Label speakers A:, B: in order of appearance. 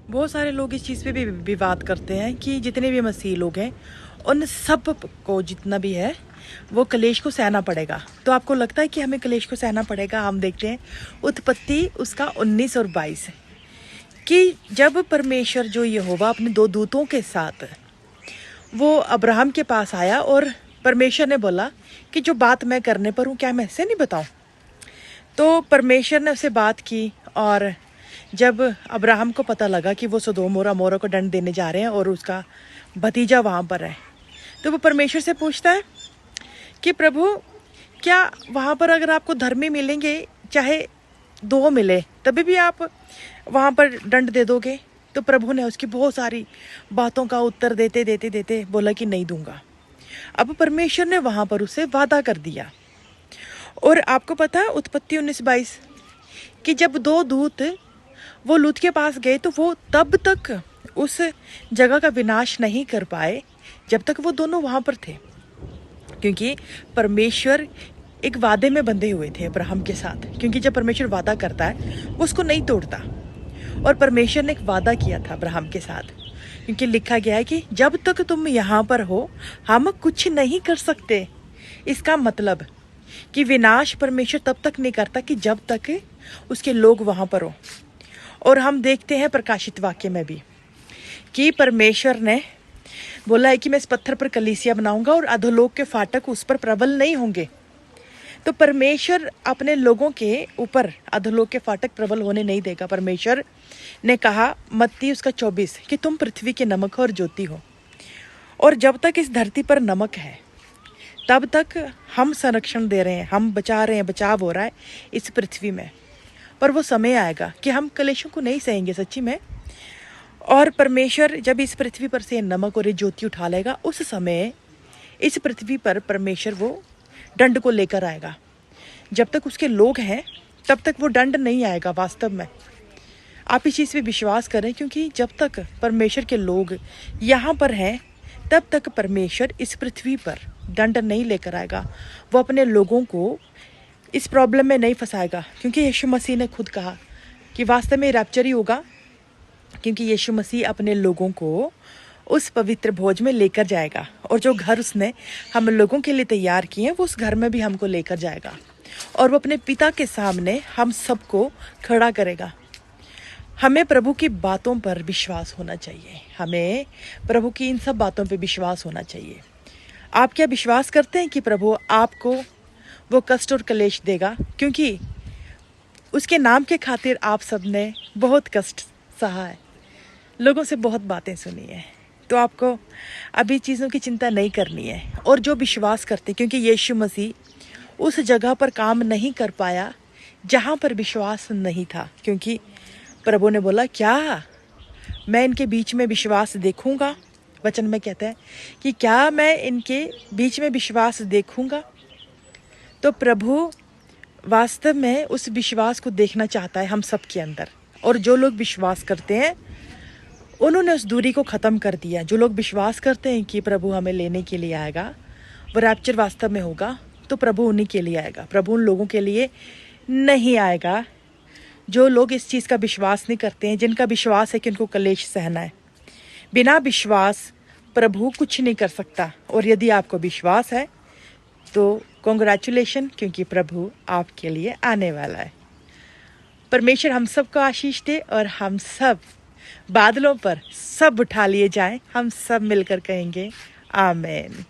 A: बहुत सारे लोग इस चीज़ पे भी विवाद करते हैं कि जितने भी मसीह लोग हैं उन सब को जितना भी है वो कलेश को सहना पड़ेगा। तो आपको लगता है कि हमें कलेश को सहना पड़ेगा? हम देखते हैं उत्पत्ति उसका 19 और 22 कि जब परमेश्वर जो यहोवा अपने दो दूतों के साथ वो अब्राहम के पास आया और परमेश्वर ने बोला कि जो बात मैं करने पर हूँ क्या मैं ऐसे नहीं बताऊँ। तो परमेश्वर ने उससे बात की और जब अब्राहम को पता लगा कि वो सदोम और अमोरा को दंड देने जा रहे हैं और उसका भतीजा वहाँ पर है, तो वो परमेश्वर से पूछता है कि प्रभु क्या वहाँ पर अगर आपको धर्मी मिलेंगे, चाहे 2 मिले, तभी भी आप वहाँ पर दंड दे दोगे? तो प्रभु ने उसकी बहुत सारी बातों का उत्तर देते देते देते बोला कि नहीं दूंगा। अब परमेश्वर ने वहाँ पर उसे वादा कर दिया। और आपको पता है उत्पत्ति 19-22 कि जब 2 दूत वो लूत के पास गए तो वो तब तक उस जगह का विनाश नहीं कर पाए जब तक वो दोनों वहाँ पर थे, क्योंकि परमेश्वर एक वादे में बंधे हुए थे अब्राहम के साथ। क्योंकि जब परमेश्वर वादा करता है वो उसको नहीं तोड़ता, और परमेश्वर ने एक वादा किया था अब्राहम के साथ, क्योंकि लिखा गया है कि जब तक तुम यहाँ पर हो हम कुछ नहीं कर सकते। इसका मतलब कि विनाश परमेश्वर तब तक नहीं करता कि जब तक उसके लोग वहाँ पर हो। और हम देखते हैं प्रकाशित वाक्य में भी कि परमेश्वर ने बोला है कि मैं इस पत्थर पर कलीसिया बनाऊंगा और अधोलोक के फाटक उस पर प्रबल नहीं होंगे। तो परमेश्वर अपने लोगों के ऊपर अधोलोक के फाटक प्रबल होने नहीं देगा। परमेश्वर ने कहा मत्ती उसका 24 कि तुम पृथ्वी के नमक और ज्योति हो, और जब तक इस धरती पर नमक है तब तक हम संरक्षण दे रहे हैं, हम बचा रहे हैं, बचाव हो रहा है इस पृथ्वी में। पर वो समय आएगा कि हम कलेशों को नहीं सहेंगे सच्ची में, और परमेश्वर जब इस पृथ्वी पर से नमक और ज्योति उठा लेगा उस समय इस पृथ्वी पर परमेश्वर वो दंड को लेकर आएगा। जब तक उसके लोग हैं तब तक वो दंड नहीं आएगा। वास्तव में आप इस चीज़ पे विश्वास करें, क्योंकि जब तक परमेश्वर के लोग यहाँ पर हैं तब तक परमेश्वर इस पृथ्वी पर दंड नहीं लेकर आएगा। वो अपने लोगों को इस प्रॉब्लम में नहीं फंसाएगा, क्योंकि यीशु मसीह ने खुद कहा कि वास्तव में रैप्चर ही होगा, क्योंकि यीशु मसीह अपने लोगों को उस पवित्र भोज में लेकर जाएगा, और जो घर उसने हम लोगों के लिए तैयार किए हैं वो उस घर में भी हमको लेकर जाएगा, और वो अपने पिता के सामने हम सबको खड़ा करेगा। हमें प्रभु की बातों पर विश्वास होना चाहिए, हमें प्रभु की इन सब बातों पर विश्वास होना चाहिए। आप क्या विश्वास करते हैं कि प्रभु आपको वो कष्ट और कलेश देगा? क्योंकि उसके नाम के खातिर आप सब ने बहुत कष्ट सहा है, लोगों से बहुत बातें सुनी है। तो आपको अभी चीज़ों की चिंता नहीं करनी है। और जो विश्वास करते, क्योंकि यीशु मसीह उस जगह पर काम नहीं कर पाया जहाँ पर विश्वास नहीं था, क्योंकि प्रभु ने बोला क्या मैं इनके बीच में विश्वास देखूंगा? वचन में कहता है कि क्या मैं इनके बीच में विश्वास देखूंगा? तो प्रभु वास्तव में उस विश्वास को देखना चाहता है हम सब के अंदर। और जो लोग विश्वास करते हैं उन्होंने उस दूरी को ख़त्म कर दिया। जो लोग विश्वास करते हैं कि प्रभु हमें लेने के लिए आएगा, वो रैप्चर वास्तव में होगा, तो प्रभु उन्हीं के लिए आएगा। प्रभु उन लोगों के लिए नहीं आएगा जो लोग इस चीज़ का विश्वास नहीं करते हैं, जिनका विश्वास है कि उनको कलेश सहना है। बिना विश्वास प्रभु कुछ नहीं कर सकता। और यदि आपको विश्वास है तो कॉन्ग्रेचुलेशन, क्योंकि प्रभु आपके लिए आने वाला है। परमेश्वर हम सबको आशीष दे और हम सब बादलों पर सब उठा लिए जाएं। हम सब मिलकर कहेंगे आमीन।